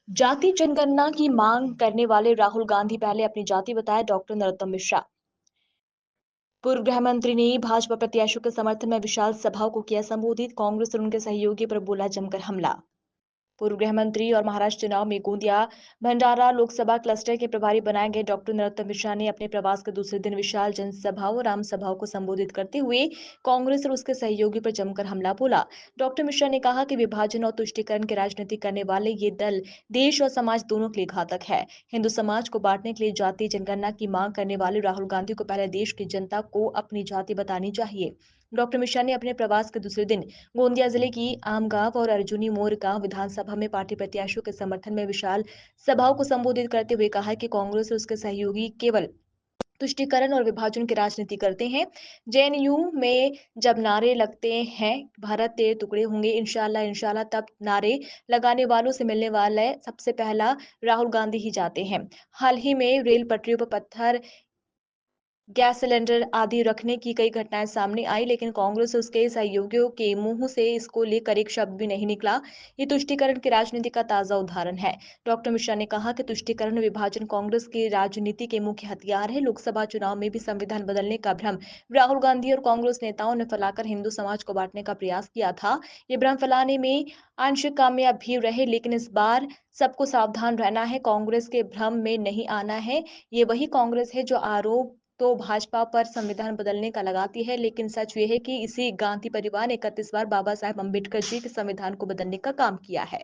जाति जनगणना की मांग करने वाले राहुल गांधी पहले अपनी जाति बताए डॉक्टर नरोत्तम मिश्रा। पूर्व गृह मंत्री ने भाजपा प्रत्याशियों के समर्थन में विशाल सभाओं को किया संबोधित। कांग्रेस और उनके सहयोगी पर बोला जमकर हमला। पूर्व गृह मंत्री और महाराष्ट्र चुनाव में गोंदिया भंडारा लोकसभा क्लस्टर के प्रभारी बनाए गए डॉक्टर नरोत्तम मिश्रा ने अपने प्रवास के दूसरे दिन विशाल जनसभाओं और आम सभाओं को संबोधित करते हुए कांग्रेस और उसके सहयोगी पर जमकर हमला बोला। डॉक्टर मिश्रा ने कहा कि विभाजन और तुष्टीकरण की राजनीति करने वाले ये दल देश और समाज दोनों के लिए घातक है। हिंदू समाज को बांटने के लिए जातीय जनगणना की मांग करने वाले राहुल गांधी को पहले देश की जनता को अपनी जाति बतानी चाहिए। डॉक्टर मिश्रा ने अपने प्रवास के दूसरे दिन गोंदिया जिले की आमगांव और अर्जुनी मोर गांव विधानसभा में पार्टी प्रत्याशियों के समर्थन में विशाल सभाओं को संबोधित करते हुए कहा कि कांग्रेस और उसके सहयोगी केवल तुष्टीकरण और विभाजन की राजनीति करते हैं। जेएनयू में जब नारे लगते हैं भारत तेरे टुकड़े होंगे इंशाल्लाह इंशाल्लाह, तब नारे लगाने वालों से मिलने वाले सबसे पहला राहुल गांधी ही जाते हैं। हाल ही में रेल पटरियों पर पत्थर, गैस सिलेंडर आदि रखने की कई घटनाएं सामने आई, लेकिन कांग्रेस और उसके सहयोगियों के मुंह से इसको लेकर एक शब्द भी नहीं निकला। ये तुष्टीकरण की राजनीति का ताजा उदाहरण है। डॉक्टर मिश्रा ने कहा कि तुष्टीकरण और विभाजन कांग्रेस की राजनीति के मुख्य हथियार है। लोकसभा चुनाव में भी संविधान बदलने का भ्रम राहुल गांधी और कांग्रेस नेताओं ने फैलाकर हिंदू समाज को बांटने का प्रयास किया था। ये भ्रम फैलाने में आंशिक कामयाब भी रहे, लेकिन इस बार सबको सावधान रहना है। कांग्रेस के भ्रम में नहीं आना है। ये वही कांग्रेस है जो आरोप तो भाजपा पर संविधान बदलने का लगाती है, लेकिन सच ये है कि इसी गांधी परिवार ने 31 बार बाबा साहेब अम्बेडकर जी के संविधान को बदलने का काम किया है।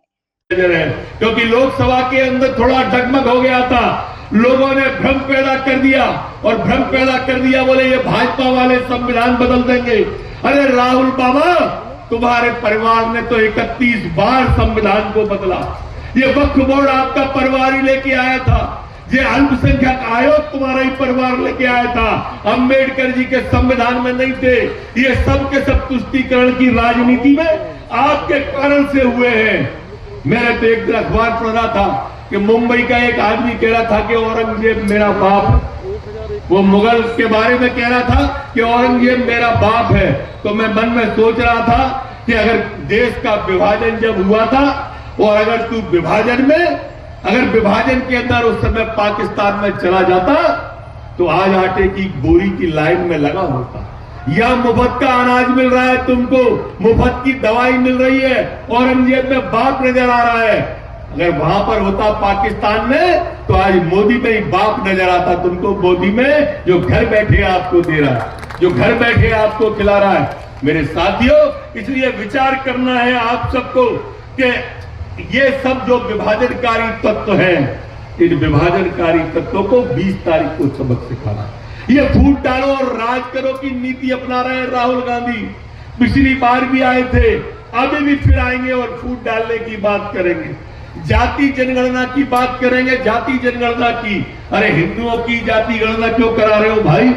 क्योंकि लोकसभा के अंदर थोड़ा डगमग हो गया था, लोगों ने भ्रम पैदा कर दिया और भ्रम पैदा कर दिया बोले ये भाजपा वाले संविधान बदल देंगे। अरे राहुल बाबा, तुम्हारे परिवार ने तो 31 बार संविधान को बदला। ये वक्फ बोर्ड आपका परिवार ही लेके आया था, ये अल्पसंख्यक आयोग तुम्हारा ही परिवार लेके आया था, अंबेडकर जी के संविधान में नहीं थे। ये सब के सब तुष्टीकरण की राजनीति में आपके कारण से हुए हैं। मैंने तो एक दिन अखबार पढ़ रहा था कि मुंबई का एक आदमी कह रहा था कि औरंगजेब मेरा बाप, वो मुगल के बारे में कह रहा था कि औरंगजेब मेरा बाप है। तो मैं मन में सोच रहा था कि अगर देश का विभाजन जब हुआ था और अगर तू अगर विभाजन के अंदर उस समय पाकिस्तान में चला जाता तो आज आटे की बोरी की लाइन में लगा होता। या मुफ्त का अनाज मिल रहा है तुमको, मुफ्त की दवाई मिल रही है, औरंगजेब में बाप नजर आ रहा है। अगर वहां पर होता पाकिस्तान में तो आज मोदी में ही बाप नजर आता तुमको, मोदी में जो घर बैठे आपको दे रहा है, जो घर बैठे आपको खिला रहा है। मेरे साथियों, इसलिए विचार करना है आप सबको कि ये सब जो विभाजनकारी तत्व हैं, इन विभाजनकारी तत्वों को 20 तारीख को सबक सिखाना। ये फूट डालो और राज करो की नीति अपना रहे हैं राहुल गांधी। पिछली बार भी आए थे, अभी भी फिर आएंगे और फूट डालने की बात करेंगे, जाति जनगणना की बात करेंगे। जाति जनगणना की, अरे हिंदुओं की जाति गणना क्यों करा रहे हो भाई?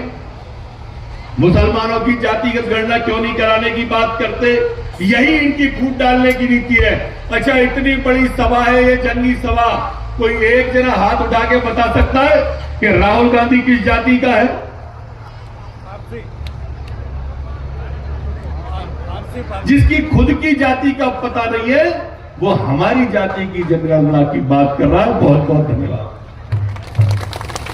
मुसलमानों की जातिगत गणना क्यों नहीं कराने की बात करते? यही इनकी फूट डालने की नीति है। अच्छा, इतनी बड़ी सभा है ये, जंगी सभा, कोई एक जना हाथ उठा के बता सकता है कि राहुल गांधी किस जाति का है? जिसकी खुद की जाति का पता नहीं है वो हमारी जाति की जनगणना की बात कर रहा है। बहुत बहुत धन्यवाद।